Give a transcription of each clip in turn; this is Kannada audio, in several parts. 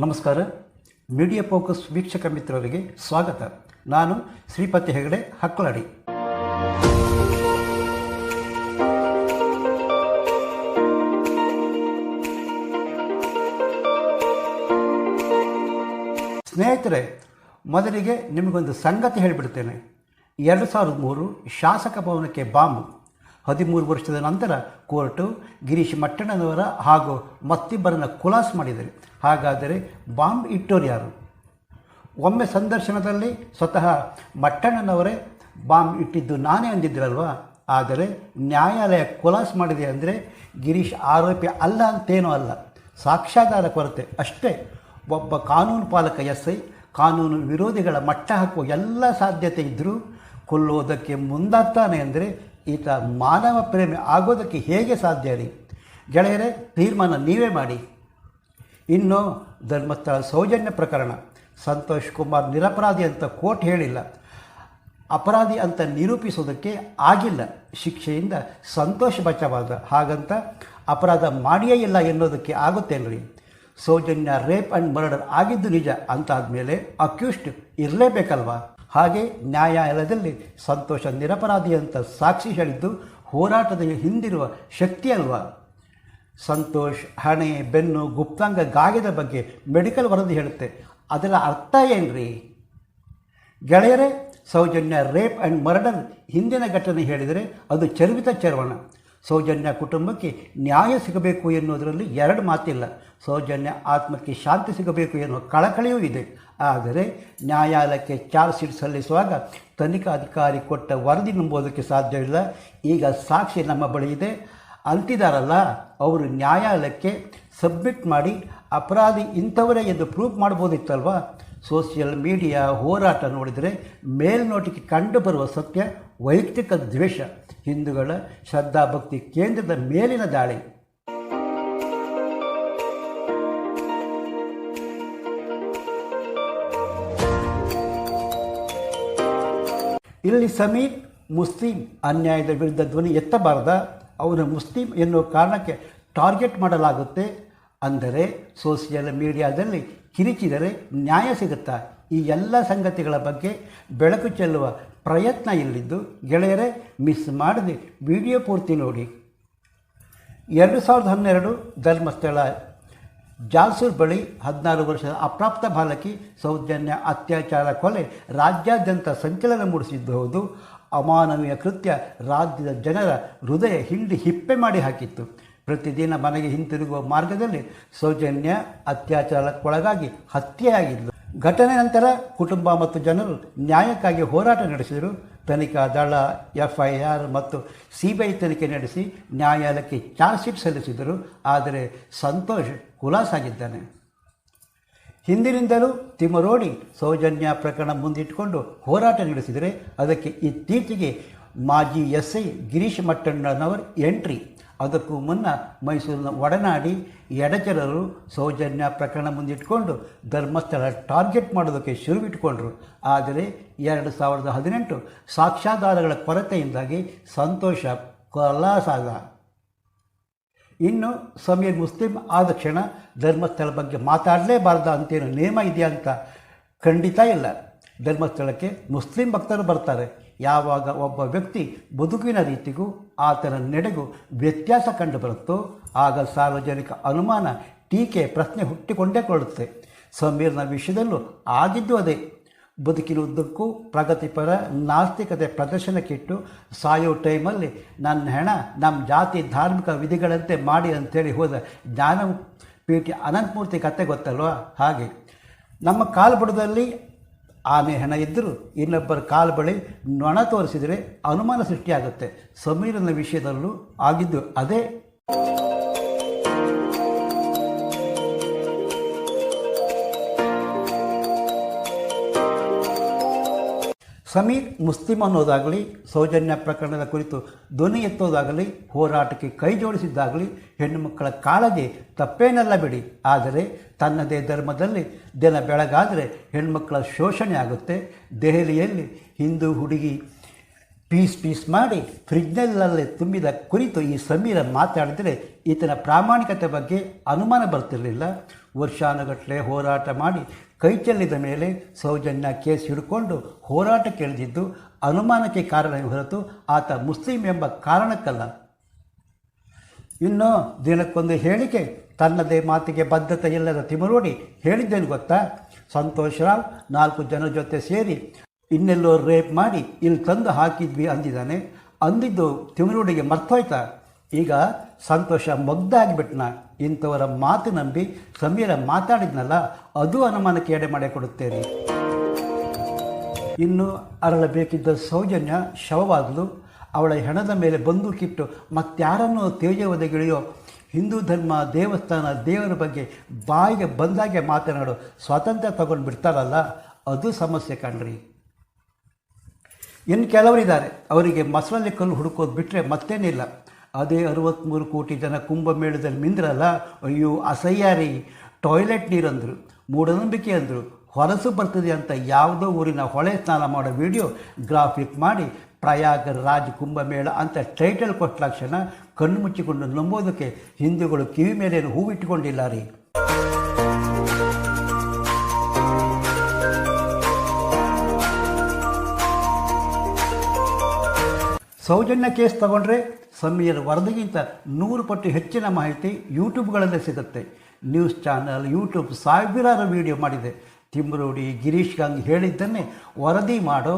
ನಮಸ್ಕಾರ. ಮೀಡಿಯಾ ಫೋಕಸ್ ವೀಕ್ಷಕ ಮಿತ್ರರಿಗೆ ಸ್ವಾಗತ. ನಾನು ಶ್ರೀಪತಿ ಹೆಗಡೆ ಹಕ್ಕಲಡಿ. ಸ್ನೇಹಿತರೆ, ಮೊದಲಿಗೆ ನಿಮಗೊಂದು ಸಂಗತಿ ಹೇಳಿಬಿಡ್ತೇನೆ. 2003 ಶಾಸಕ ಭವನಕ್ಕೆ ಬಾಂಬ್. 13 ವರ್ಷದ ನಂತರ ಕೋರ್ಟು ಗಿರೀಶ್ ಮಟ್ಟಣ್ಣನವರ ಹಾಗೂ ಮತ್ತಿಬ್ಬರನ್ನ ಖುಲಾಸ್ ಮಾಡಿದ್ದಾರೆ. ಹಾಗಾದರೆ ಬಾಂಬ್ ಇಟ್ಟೋರು ಯಾರು? ಒಮ್ಮೆ ಸಂದರ್ಶನದಲ್ಲಿ ಸ್ವತಃ ಮಟ್ಟಣ್ಣನವರೇ ಬಾಂಬ್ ಇಟ್ಟಿದ್ದು ನಾನೇ ಅಂದಿದ್ರಲ್ವಾ. ಆದರೆ ನ್ಯಾಯಾಲಯ ಖುಲಾಸ್ ಮಾಡಿದೆ ಅಂದರೆ ಗಿರೀಶ್ ಆರೋಪಿ ಅಲ್ಲ ಅಂತೇನೂ ಅಲ್ಲ, ಸಾಕ್ಷ್ಯಾಧಾರ ಕೊರತೆ ಅಷ್ಟೇ. ಒಬ್ಬ ಕಾನೂನು ಪಾಲಕ SI ಕಾನೂನು ವಿರೋಧಿಗಳ ಮಟ್ಟ ಹಾಕುವ ಎಲ್ಲ ಸಾಧ್ಯತೆ ಇದ್ದರೂ ಕೊಲ್ಲುವುದಕ್ಕೆ ಮುಂದಾಗ್ತಾನೆ ಅಂದರೆ ಈತ ಮಾನವ ಪ್ರೇಮಿ ಆಗೋದಕ್ಕೆ ಹೇಗೆ ಸಾಧ್ಯ ರೀ? ಗೆಳೆಯರೇ, ತೀರ್ಮಾನ ನೀವೇ ಮಾಡಿ. ಇನ್ನು ಧರ್ಮಸ್ಥಳ ಸೌಜನ್ಯ ಪ್ರಕರಣ, ಸಂತೋಷ್ ಕುಮಾರ್ ನಿರಪರಾಧಿ ಅಂತ ಕೋರ್ಟ್ ಹೇಳಿಲ್ಲ, ಅಪರಾಧಿ ಅಂತ ನಿರೂಪಿಸೋದಕ್ಕೆ ಆಗಿಲ್ಲ. ಶಿಕ್ಷೆಯಿಂದ ಸಂತೋಷ್ ಬಚಾವಾದ, ಹಾಗಂತ ಅಪರಾಧ ಮಾಡಿಯೇ ಇಲ್ಲ ಎನ್ನೋದಕ್ಕೆ ಆಗುತ್ತೇನ್ರಿ? ಸೌಜನ್ಯ ರೇಪ್ ಆ್ಯಂಡ್ ಮರ್ಡರ್ ಆಗಿದ್ದು ನಿಜ ಅಂತಾದಮೇಲೆ ಅಕ್ಯೂಸ್ಡ್ ಇರಲೇಬೇಕಲ್ವಾ? ಹಾಗೆ ನ್ಯಾಯಾಲಯದಲ್ಲಿ ಸಂತೋಷ ನಿರಪರಾಧಿ ಅಂತ ಸಾಕ್ಷಿ ಹೇಳಿದ್ದು ಹೋರಾಟದ ಹಿಂದಿರುವ ಶಕ್ತಿ ಅಲ್ವಾ? ಸಂತೋಷ್ ಹಣೆ, ಬೆನ್ನು, ಗುಪ್ತಾಂಗ ಗಾಯದ ಬಗ್ಗೆ ಮೆಡಿಕಲ್ ವರದಿ ಹೇಳುತ್ತೆ. ಅದರ ಅರ್ಥ ಏನ್ರಿ ಗೆಳೆಯರೇ? ಸೌಜನ್ಯ ರೇಪ್ ಆ್ಯಂಡ್ ಮರ್ಡರ್ ಹಿಂದಿನ ಘಟನೆ ಹೇಳಿದರೆ ಅದು ಚರ್ವಿತ ಚರ್ವಣ. ಸೌಜನ್ಯ ಕುಟುಂಬಕ್ಕೆ ನ್ಯಾಯ ಸಿಗಬೇಕು ಎನ್ನುವುದರಲ್ಲಿ ಎರಡು ಮಾತಿಲ್ಲ. ಸೌಜನ್ಯ ಆತ್ಮಕ್ಕೆ ಶಾಂತಿ ಸಿಗಬೇಕು ಎನ್ನುವ ಕಳಕಳಿಯೂ ಇದೆ. ಆದರೆ ನ್ಯಾಯಾಲಯಕ್ಕೆ ಚಾರ್ಜ್ ಶೀಟ್ ಸಲ್ಲಿಸುವಾಗ ತನಿಖಾಧಿಕಾರಿ ಕೊಟ್ಟ ವರದಿ ನಂಬೋದಕ್ಕೆ ಸಾಧ್ಯವಿಲ್ಲ. ಈಗ ಸಾಕ್ಷಿ ನಮ್ಮ ಬಳಿ ಇದೆ ಅಂತಿದಾರಲ್ಲ, ಅವರು ನ್ಯಾಯಾಲಯಕ್ಕೆ ಸಬ್ಮಿಟ್ ಮಾಡಿ ಅಪರಾಧಿ ಇಂಥವರೇ ಎಂದು ಪ್ರೂಫ್ ಮಾಡ್ಬೋದಿತ್ತಲ್ವ? ಸೋಷಿಯಲ್ ಮೀಡಿಯಾ ಹೋರಾಟ ನೋಡಿದರೆ ಮೇಲ್ನೋಟಕ್ಕೆ ಕಂಡುಬರುವ ಸತ್ಯ ವೈಯಕ್ತಿಕ ದ್ವೇಷ, ಹಿಂದೂಗಳ ಶ್ರದ್ಧಾಭಕ್ತಿ ಕೇಂದ್ರದ ಮೇಲಿನ ದಾಳಿ. ಇಲ್ಲಿ ಸಮೀರ್ ಮುಸ್ಲಿಂ ಅನ್ಯಾಯದ ವಿರುದ್ಧ ಧ್ವನಿ ಎತ್ತಬಾರದ, ಅವನು ಮುಸ್ಲಿಂ ಎನ್ನುವ ಕಾರಣಕ್ಕೆ ಟಾರ್ಗೆಟ್ ಮಾಡಲಾಗುತ್ತೆ. ಅಂದರೆ ಸೋಷಿಯಲ್ ಮೀಡಿಯಾದಲ್ಲಿ ಕಿರಿಚಿದರೆ ನ್ಯಾಯ ಸಿಗುತ್ತಾ? ಈ ಎಲ್ಲ ಸಂಗತಿಗಳ ಬಗ್ಗೆ ಬೆಳಕು ಚೆಲ್ಲುವ ಪ್ರಯತ್ನ ಇಲ್ಲಿದ್ದು. ಗೆಳೆಯರೇ, ಮಿಸ್ ಮಾಡದೆ ವಿಡಿಯೋ ಪೂರ್ತಿ ನೋಡಿ. 2012 ಧರ್ಮಸ್ಥಳ ಜಾಲ್ಸೂರ್ ಬಳಿ 16 ವರ್ಷದ ಅಪ್ರಾಪ್ತ ಬಾಲಕಿ ಸೌಜನ್ಯ ಅತ್ಯಾಚಾರ ಕೊಲೆ ರಾಜ್ಯಾದ್ಯಂತ ಸಂಚಲನ ಮೂಡಿಸಿದ್ದು ಹೌದು. ಅಮಾನವೀಯ ಕೃತ್ಯ ರಾಜ್ಯದ ಜನರ ಹೃದಯ ಹಿಂಡಿ ಹಿಪ್ಪೆ ಮಾಡಿ ಹಾಕಿತ್ತು. ಪ್ರತಿದಿನ ಮನೆಗೆ ಹಿಂತಿರುಗುವ ಮಾರ್ಗದಲ್ಲಿ ಸೌಜನ್ಯ ಅತ್ಯಾಚಾರಕ್ಕೊಳಗಾಗಿ ಹತ್ಯೆಯಾಗಿದ್ದರು. ಘಟನೆ ನಂತರ ಕುಟುಂಬ ಮತ್ತು ಜನರು ನ್ಯಾಯಕ್ಕಾಗಿ ಹೋರಾಟ ನಡೆಸಿದರು. ತನಿಖಾ ದಳ FIR ಮತ್ತು CBI ತನಿಖೆ ನಡೆಸಿ ನ್ಯಾಯಾಲಯಕ್ಕೆ ಚಾರ್ಜ್ ಶೀಟ್ ಸಲ್ಲಿಸಿದರು. ಆದರೆ ಸಂತೋಷ್ ಖುಲಾಸಾಗಿದ್ದಾನೆ. ಹಿಂದಿನಿಂದಲೂ ತಿಮರೋಡಿ ಸೌಜನ್ಯ ಪ್ರಕರಣ ಮುಂದಿಟ್ಟುಕೊಂಡು ಹೋರಾಟ ನಡೆಸಿದರೆ ಅದಕ್ಕೆ ಇತ್ತೀಚೆಗೆ ಮಾಜಿ SI ಗಿರೀಶ್ ಮಟ್ಟಣ್ಣನವರ ಎಂಟ್ರಿ. ಅದಕ್ಕೂ ಮುನ್ನ ಮೈಸೂರಿನ ಒಡನಾಡಿ ಎಡಚರರು ಸೌಜನ್ಯ ಪ್ರಕರಣ ಮುಂದಿಟ್ಕೊಂಡು ಧರ್ಮಸ್ಥಳ ಟಾರ್ಗೆಟ್ ಮಾಡೋದಕ್ಕೆ ಶುರುವಿಟ್ಕೊಂಡ್ರು. ಆದರೆ 2018 ಸಾಕ್ಷ್ಯಾಧಾರಗಳ ಕೊರತೆಯಿಂದಾಗಿ ಸಂತೋಷ ಖುಲಾಸಾದ. ಇನ್ನು ಸಮೀರ್ ಮುಸ್ಲಿಂ ಆದ ಕ್ಷಣ ಧರ್ಮಸ್ಥಳ ಬಗ್ಗೆ ಮಾತಾಡಲೇಬಾರ್ದ ಅಂತೇನು ನಿಯಮ ಇದೆಯಾ ಅಂತ ಖಂಡಿತ ಇಲ್ಲ. ಧರ್ಮಸ್ಥಳಕ್ಕೆ ಮುಸ್ಲಿಂ ಭಕ್ತರು ಬರ್ತಾರೆ. ಯಾವಾಗ ಒಬ್ಬ ವ್ಯಕ್ತಿ ಬದುಕಿನ ರೀತಿಗೂ ಆತನ ನಡೆಗೂ ವ್ಯತ್ಯಾಸ ಕಂಡುಬರುತ್ತೋ ಆಗ ಸಾರ್ವಜನಿಕ ಅನುಮಾನ, ಟೀಕೆ, ಪ್ರಶ್ನೆ ಹುಟ್ಟಿಕೊಂಡೇ ಕೊಳ್ಳುತ್ತೆ. ಸಮೀರ್ನ ವಿಷಯದಲ್ಲೂ ಆಗಿದ್ದು ಅದೇ. ಬದುಕಿನುದ್ದಕ್ಕೂ ಪ್ರಗತಿಪರ ನಾಸ್ತಿಕತೆ ಪ್ರದರ್ಶನಕ್ಕಿಟ್ಟು ಸಾಯೋ ಟೈಮಲ್ಲಿ ನನ್ನ ಹೆಣ ನಮ್ಮ ಜಾತಿ ಧಾರ್ಮಿಕ ವಿಧಿಗಳಂತೆ ಮಾಡಿ ಅಂಥೇಳಿ ಹೋದ ಜ್ಞಾನಪೀಠಿ ಅನಂತಮೂರ್ತಿ ಕತೆ ಗೊತ್ತಲ್ವ? ಹಾಗೆ ನಮ್ಮ ಕಾಲ್ಬುಡದಲ್ಲಿ ಆನೆ ಹೆಣ ಇದ್ದರೂ ಇನ್ನೊಬ್ಬರ ಕಾಲು ಬಳಿ ನೊಣ ತೋರಿಸಿದರೆ ಅನುಮಾನ ಸೃಷ್ಟಿಯಾಗುತ್ತೆ. ಸಮೀರನ ವಿಷಯದಲ್ಲೂ ಆಗಿದ್ದು ಅದೇ. ಸಮೀರ್ ಮುಸ್ಲಿಂ ಅನ್ನೋದಾಗಲಿ, ಸೌಜನ್ಯ ಪ್ರಕರಣದ ಕುರಿತು ಧ್ವನಿ ಎತ್ತೋದಾಗಲಿ, ಹೋರಾಟಕ್ಕೆ ಕೈ ಜೋಡಿಸಿದ್ದಾಗಲಿ ಹೆಣ್ಣು ಮಕ್ಕಳ ಕಾಳಜಿ ತಪ್ಪೇನಲ್ಲ ಬಿಡಿ. ಆದರೆ ತನ್ನದೇ ಧರ್ಮದಲ್ಲಿ ದಿನ ಬೆಳಗಾದರೆ ಹೆಣ್ಮಕ್ಕಳ ಶೋಷಣೆ ಆಗುತ್ತೆ. ದೆಹಲಿಯಲ್ಲಿ ಹಿಂದೂ ಹುಡುಗಿ ಪೀಸ್ ಮಾಡಿ ಫ್ರಿಜ್ನಲ್ಲೇ ತುಂಬಿದ ಕುರಿತು ಈ ಸಮೀರ ಮಾತಾಡಿದರೆ ಈತನ ಪ್ರಾಮಾಣಿಕತೆ ಬಗ್ಗೆ ಅನುಮಾನ ಬರ್ತಿರಲಿಲ್ಲ. ವರ್ಷಾನುಗಟ್ಟಲೆ ಹೋರಾಟ ಮಾಡಿ ಕೈ ಚೆಲ್ಲಿದ ಮೇಲೆ ಸೌಜನ್ಯ ಕೇಸ್ ಹಿಡ್ಕೊಂಡು ಹೋರಾಟಕ್ಕೆ ಇಳಿದಿದ್ದು ಅನುಮಾನಕ್ಕೆ ಕಾರಣವೇ ಹೊರತು ಆತ ಮುಸ್ಲಿಂ ಎಂಬ ಕಾರಣಕ್ಕಲ್ಲ. ಇನ್ನು ದಿನಕ್ಕೊಂದು ಹೇಳಿಕೆ, ತನ್ನದೇ ಮಾತಿಗೆ ಬದ್ಧತೆ ಇಲ್ಲದ ತಿಮರೋಡಿ ಹೇಳಿದ್ದೇನು ಗೊತ್ತಾ? ಸಂತೋಷ್ ರಾವ್ 4 ಜನರ ಜೊತೆ ಸೇರಿ ಇನ್ನೆಲ್ಲೋ ರೇಪ್ ಮಾಡಿ ಇಲ್ಲಿ ತಂದು ಹಾಕಿದ್ವಿ ಅಂದಿದ್ದಾನೆ. ಅಂದಿದ್ದು ತಿಮರೋಡಿಗೆ ಮರ್ತೋಯ್ತಾ? ಈಗ ಸಂತೋಷ ಮುಗ್ಧಾಗಿಬಿಟ್ನ. ಇಂಥವರ ಮಾತು ನಂಬಿ ಸಮೀರ ಮಾತಾಡಿದ್ನಲ್ಲ, ಅದು ಅನುಮಾನಕ್ಕೆ ಎಡೆ ಮಾಡಿ ಕೊಡುತ್ತೇನೆ. ಇನ್ನು ಅರಳಬೇಕಿದ್ದ ಸೌಜನ್ಯ ಶವವಾಗಲು ಅವಳ ಹೆಣದ ಮೇಲೆ ಬಂದೂಕಿಟ್ಟು ಮತ್ತಾರನ್ನೂ ತೇಜವದೆಗಿಳಿಯೋ ಹಿಂದೂ ಧರ್ಮ, ದೇವಸ್ಥಾನ, ದೇವರ ಬಗ್ಗೆ ಬಾಯಿಗೆ ಬಂದಾಗೆ ಮಾತನಾಡೋ ಸ್ವಾತಂತ್ರ್ಯ ತಗೊಂಡು ಬಿಡ್ತಾರಲ್ಲ, ಅದು ಸಮಸ್ಯೆ ಕಣ್ರಿ. ಇನ್ನು ಕೆಲವರಿದ್ದಾರೆ, ಅವರಿಗೆ ಮಸರಲ್ಲಿ ಕಲ್ಲು ಹುಡುಕೋದು ಬಿಟ್ಟರೆ ಮತ್ತೇನಿಲ್ಲ. ಅದೇ 63 ಕೋಟಿ ಜನ ಕುಂಭಮೇಳದಲ್ಲಿ ಮಿಂದ್ರಲ್ಲ, ಅಯ್ಯೋ ಅಸಹ್ಯ ರೀ. ಟಾಯ್ಲೆಟ್ ನೀರಂದರು, ಮೂಢನಂಬಿಕೆ ಅಂದರು, ಹೊಲಸು ಬರ್ತದೆ ಅಂತ ಯಾವುದೋ ಊರಿನ ಹೊಳೆ ಸ್ನಾನ ಮಾಡೋ ವಿಡಿಯೋ ಗ್ರಾಫಿಕ್ ಮಾಡಿ ಪ್ರಯಾಗರಾಜ್ ಕುಂಭಮೇಳ ಅಂತ ಟೈಟಲ್ ಕೊಟ್ಟಾಕ್ಷಣ ಕಣ್ಣು ಮುಚ್ಚಿಕೊಂಡು ನಂಬೋದಕ್ಕೆ ಹಿಂದೂಗಳು ಕಿವಿ ಮೇಲೇನು ಹೂವಿಟ್ಟುಕೊಂಡಿಲ್ಲ ರೀ. ಸೌಜನ್ಯ ಕೇಸ್ ತಗೊಂಡ್ರೆ ಸಮೀರ್ ವರದಿಗಿಂತ 100 ಪಟ್ಟು ಹೆಚ್ಚಿನ ಮಾಹಿತಿ ಯೂಟ್ಯೂಬ್ಗಳಲ್ಲೇ ಸಿಗುತ್ತೆ. ನ್ಯೂಸ್ ಚಾನಲ್, ಯೂಟ್ಯೂಬ್ ಸಾವಿರಾರು ವಿಡಿಯೋ ಮಾಡಿದೆ. ತಿಮ್ರೋಡಿ, ಗಿರೀಶ್ ಗಂಗ್ ಹೇಳಿದ್ದನ್ನೇ ವರದಿ ಮಾಡೋ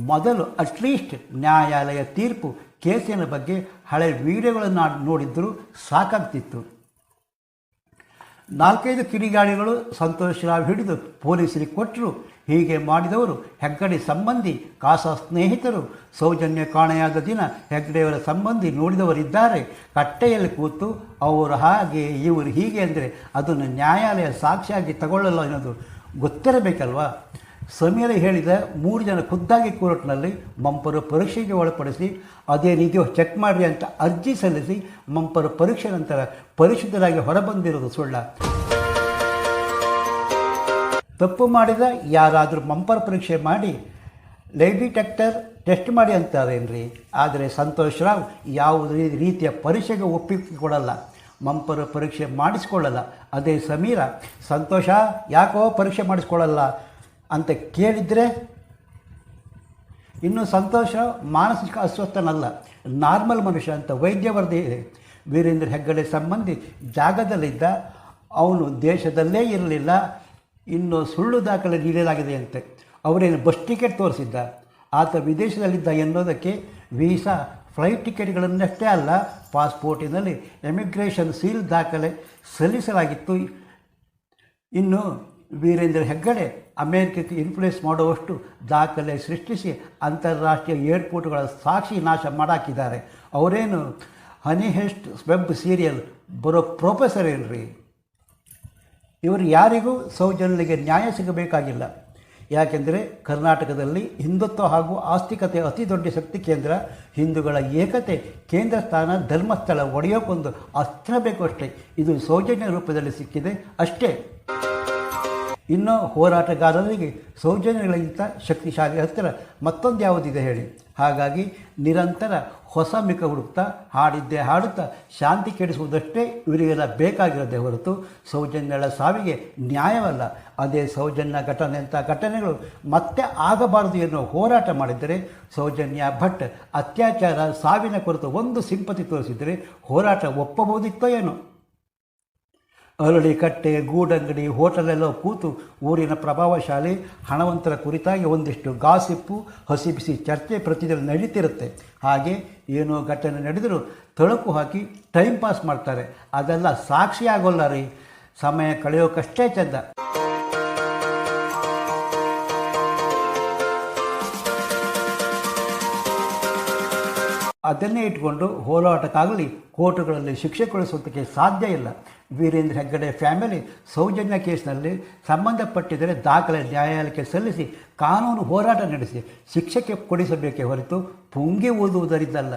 ಮೊದಲು ಅಟ್ಲೀಸ್ಟ್ ನ್ಯಾಯಾಲಯ ತೀರ್ಪು, ಕೇಸಿನ ಬಗ್ಗೆ ಹಳೆ ವಿಡಿಯೋಗಳನ್ನು ನೋಡಿದ್ದರೂ ಸಾಕಾಗ್ತಿತ್ತು. 4-5 ಕಿಡಿಗಾಡಿಗಳು ಸಂತೋಷ್ ರಾವ್ ಹಿಡಿದು ಪೊಲೀಸರಿಗೆ ಕೊಟ್ಟರು. ಹೀಗೆ ಮಾಡಿದವರು ಹೆಗ್ಗಡೆ ಸಂಬಂಧಿ, ಕಾಸಾ ಸ್ನೇಹಿತರು. ಸೌಜನ್ಯ ಕಾಣೆಯಾದ ದಿನ ಹೆಗ್ಗಡೆಯವರ ಸಂಬಂಧಿ ನೋಡಿದವರಿದ್ದಾರೆ. ಕಟ್ಟೆಯಲ್ಲಿ ಕೂತು ಅವರು ಹಾಗೆ ಇವರು ಹೀಗೆ ಅಂದರೆ ಅದನ್ನು ನ್ಯಾಯಾಲಯ ಸಾಕ್ಷಿಯಾಗಿ ತಗೊಳ್ಳಲ್ಲ ಅನ್ನೋದು ಗೊತ್ತಿರಬೇಕಲ್ವಾ? ಸಮೀರ ಹೇಳಿದ 3 ಜನ ಖುದ್ದಾಗಿ ಕೋರ್ಟ್ನಲ್ಲಿ ಮಂಪರು ಪರೀಕ್ಷೆಗೆ ಒಳಪಡಿಸಿ ಅದೇ ರೀತಿಯೋ ಚೆಕ್ ಮಾಡಿರಿ ಅಂತ ಅರ್ಜಿ ಸಲ್ಲಿಸಿ ಮಂಪರು ಪರೀಕ್ಷೆ ನಂತರ ಪರಿಶುದ್ಧರಾಗಿ ಹೊರಬಂದಿರೋದು ಸುಳ್ಳ? ತಪ್ಪು ಮಾಡಿದ ಯಾರಾದರೂ ಮಂಪರ್ ಪರೀಕ್ಷೆ ಮಾಡಿ ಲೈ ಡಿಟೆಕ್ಟರ್ ಟೆಸ್ಟ್ ಮಾಡಿ ಅಂತಾರೇನ್ರಿ? ಆದರೆ ಸಂತೋಷ್ ರಾವ್ ಯಾವುದೇ ರೀತಿಯ ಪರೀಕ್ಷೆಗೆ ಒಪ್ಪಿಗೆ ಕೊಡಲ್ಲ, ಮಂಪರು ಪರೀಕ್ಷೆ ಮಾಡಿಸ್ಕೊಳ್ಳಲ್ಲ. ಅದೇ ಸಮೀರ, ಸಂತೋಷ ಯಾಕೋ ಪರೀಕ್ಷೆ ಮಾಡಿಸ್ಕೊಳ್ಳಲ್ಲ ಅಂತ ಕೇಳಿದರೆ, ಇನ್ನು ಸಂತೋಷ ಮಾನಸಿಕ ಅಸ್ವಸ್ಥನಲ್ಲ, ನಾರ್ಮಲ್ ಮನುಷ್ಯ ಅಂತ ವೈದ್ಯ ವರದಿ ಇದೆ. ವೀರೇಂದ್ರ ಹೆಗ್ಗಡೆ ಸಂಬಂಧಿ ಜಾಗದಲ್ಲಿದ್ದ, ಅವನು ದೇಶದಲ್ಲೇ ಇರಲಿಲ್ಲ, ಇನ್ನು ಸುಳ್ಳು ದಾಖಲೆ ನೀಡಲಾಗಿದೆ ಅಂತೆ. ಅವರೇನು ಬಸ್ ಟಿಕೆಟ್ ತೋರಿಸಿದ್ದ, ಆತ ವಿದೇಶದಲ್ಲಿದ್ದ ಎನ್ನುವುದಕ್ಕೆ ವೀಸಾ, ಫ್ಲೈಟ್ ಟಿಕೆಟ್ಗಳನ್ನಷ್ಟೇ ಅಲ್ಲ, ಪಾಸ್ಪೋರ್ಟಿನಲ್ಲಿ ಎಮಿಗ್ರೇಷನ್ ಸೀಲ್ ದಾಖಲೆ ಸಲ್ಲಿಸಲಾಗಿತ್ತು. ಇನ್ನು ವೀರೇಂದ್ರ ಹೆಗ್ಗಡೆ ಅಮೇರಿಕಕ್ಕೆ ಇನ್ಫ್ಲೂಯೆನ್ಸ್ ಮಾಡುವಷ್ಟು ದಾಖಲೆ ಸೃಷ್ಟಿಸಿ ಅಂತಾರಾಷ್ಟ್ರೀಯ ಏರ್ಪೋರ್ಟ್ಗಳ ಸಾಕ್ಷಿ ನಾಶ ಮಾಡಾಕಿದ್ದಾರೆ. ಅವರೇನು ಹನಿ ಹೆಸ್ಟ್ ವೆಬ್ ಸೀರಿಯಲ್ ಬರೋ ಪ್ರೊಫೆಸರ್ ಏನ್ರಿ? ಇವರು ಯಾರಿಗೂ ಸೌಜನ್ಯಗೆ ನ್ಯಾಯ ಸಿಗಬೇಕಾಗಿಲ್ಲ. ಯಾಕೆಂದರೆ ಕರ್ನಾಟಕದಲ್ಲಿ ಹಿಂದುತ್ವ ಹಾಗೂ ಆಸ್ತಿಕತೆ ಅತಿ ದೊಡ್ಡ ಶಕ್ತಿ ಕೇಂದ್ರ. ಹಿಂದೂಗಳ ಏಕತೆ ಕೇಂದ್ರ ಸ್ಥಾನ, ಧರ್ಮಸ್ಥಳ ಒಡೆಯೋಕ್ಕೊಂದು ಅಸ್ತ್ರ ಬೇಕು ಅಷ್ಟೇ. ಇದು ಸೌಜನ್ಯ ರೂಪದಲ್ಲಿ ಸಿಕ್ಕಿದೆ ಅಷ್ಟೇ. ಇನ್ನು ಹೋರಾಟಗಾರರಿಗೆ ಸೌಜನ್ಯಗಳಿಗಿಂತ ಶಕ್ತಿಶಾಲಿ ಹತ್ತಿರ ಮತ್ತೊಂದು ಯಾವುದಿದೆ ಹೇಳಿ? ಹಾಗಾಗಿ ನಿರಂತರ ಹೊಸ ಮಿಕ ಹುಡುಕ್ತಾ, ಹಾಡಿದ್ದೇ ಹಾಡುತ್ತಾ ಶಾಂತಿ ಕೆಡಿಸುವುದಷ್ಟೇ ಇವರಿಗೆಲ್ಲ ಬೇಕಾಗಿರೋದೇ ಹೊರತು ಸೌಜನ್ಯಗಳ ಸಾವಿಗೆ ನ್ಯಾಯವಲ್ಲ. ಅದೇ ಸೌಜನ್ಯ ಘಟನೆಯಂಥ ಘಟನೆಗಳು ಮತ್ತೆ ಆಗಬಾರದು ಎನ್ನುವ ಹೋರಾಟ ಮಾಡಿದರೆ, ಸೌಜನ್ಯ ಭಟ್ ಅತ್ಯಾಚಾರ ಸಾವಿನ ಕುರಿತು ಒಂದು ಸಿಂಪತಿ ತೋರಿಸಿದರೆ ಹೋರಾಟ ಒಪ್ಪಬಹುದಿತ್ತೋ ಏನೋ. ಅರಳಿ ಕಟ್ಟೆ, ಗೂಡಂಗಡಿ, ಹೋಟೆಲೆಲ್ಲ ಕೂತು ಊರಿನ ಪ್ರಭಾವಶಾಲಿ ಹಣವಂತರ ಕುರಿತಾಗಿ ಒಂದಿಷ್ಟು ಗಾಸಿಪ್ಪು, ಹಸಿ ಬಿಸಿ ಚರ್ಚೆ ಪ್ರತಿದಿನ ನಡೀತಿರುತ್ತೆ. ಹಾಗೆ ಏನೋ ಘಟನೆ ನಡೆದರೂ ತಳುಕು ಹಾಕಿ ಟೈಮ್ ಪಾಸ್ ಮಾಡ್ತಾರೆ. ಅದೆಲ್ಲ ಸಾಕ್ಷಿ ಆಗೋಲ್ಲ ರೀ, ಸಮಯ ಕಳೆಯೋಕಷ್ಟೇ ಚೆಂದ. ಅದನ್ನೇ ಇಟ್ಕೊಂಡು ಹೋರಾಟಕ್ಕಾಗಲಿ ಕೋರ್ಟುಗಳಲ್ಲಿ ಶಿಕ್ಷೆ ಕೊಡಿಸೋದಕ್ಕೆ ಸಾಧ್ಯ ಇಲ್ಲ. ವೀರೇಂದ್ರ ಹೆಗ್ಗಡೆ ಫ್ಯಾಮಿಲಿ ಸೌಜನ್ಯ ಕೇಸ್ನಲ್ಲಿ ಸಂಬಂಧಪಟ್ಟಿದ್ದರೆ ದಾಖಲೆ ನ್ಯಾಯಾಲಯಕ್ಕೆ ಸಲ್ಲಿಸಿ ಕಾನೂನು ಹೋರಾಟ ನಡೆಸಿ ಶಿಕ್ಷೆಗೆ ಕೊಡಿಸಬೇಕೇ ಹೊರತು ಪುಂಗಿ ಓದುವುದರಿಂದಲ್ಲ.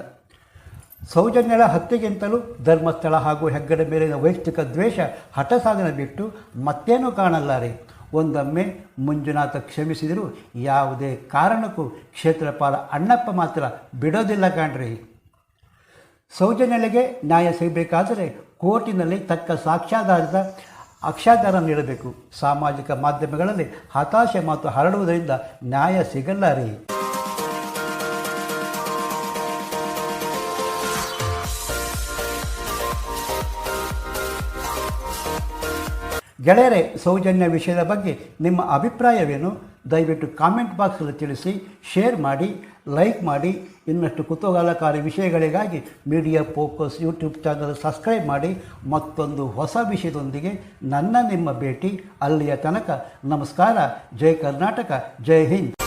ಸೌಜನ್ಯಳ ಹತ್ಯೆಗಿಂತಲೂ ಧರ್ಮಸ್ಥಳ ಹಾಗೂ ಹೆಗ್ಗಡೆ ಮೇಲಿನ ವೈಯಕ್ತಿಕ ದ್ವೇಷ, ಹಠ ಸಾಧನೆ ಬಿಟ್ಟು ಮತ್ತೇನೂ ಕಾಣಲ್ಲಾರೆ. ಒಂದೊಮ್ಮೆ ಮಂಜುನಾಥ ಕ್ಷಮಿಸಿದರೂ ಯಾವುದೇ ಕಾರಣಕ್ಕೂ ಕ್ಷೇತ್ರಪಾಲ ಅಣ್ಣಪ್ಪ ಮಾತ್ರ ಬಿಡೋದಿಲ್ಲ ಕಾಣ್ರಿ. ಸೌಜನ್ಯಳಿಗೆ ನ್ಯಾಯ ಸಿಗಬೇಕಾದರೆ ಕೋರ್ಟಿನಲ್ಲಿ ತಕ್ಕ ಸಾಕ್ಷ್ಯಾಧಾರಿತ ಅಕ್ಷಾಧಾರ ನೀಡಬೇಕು. ಸಾಮಾಜಿಕ ಮಾಧ್ಯಮಗಳಲ್ಲಿ ಹತಾಶೆ ಮಾತು ಹರಡುವುದರಿಂದ ನ್ಯಾಯ ಸಿಗಲ್ಲ ರೀ. ಗೆಳೆಯರೇ, ಸೌಜನ್ಯ ವಿಷಯದ ಬಗ್ಗೆ ನಿಮ್ಮ ಅಭಿಪ್ರಾಯವೇನು? ದಯವಿಟ್ಟು ಕಾಮೆಂಟ್ ಬಾಕ್ಸಲ್ಲಿ ತಿಳಿಸಿ, ಶೇರ್ ಮಾಡಿ, ಲೈಕ್ ಮಾಡಿ. ಇನ್ನಷ್ಟು ಕುತೂಹಲಕಾರಿ ವಿಷಯಗಳಿಗಾಗಿ media focus YouTube channel subscribe ಮಾಡಿ. ಮತ್ತೊಂದು ಹೊಸ ವಿಷಯದೊಂದಿಗೆ ನಿಮ್ಮ ಭೇಟಿ. ಅಲ್ಲಿಯ ತನಕ ನಮಸ್ಕಾರ. ಜೈ ಕರ್ನಾಟಕ, ಜೈ ಹಿಂದ್.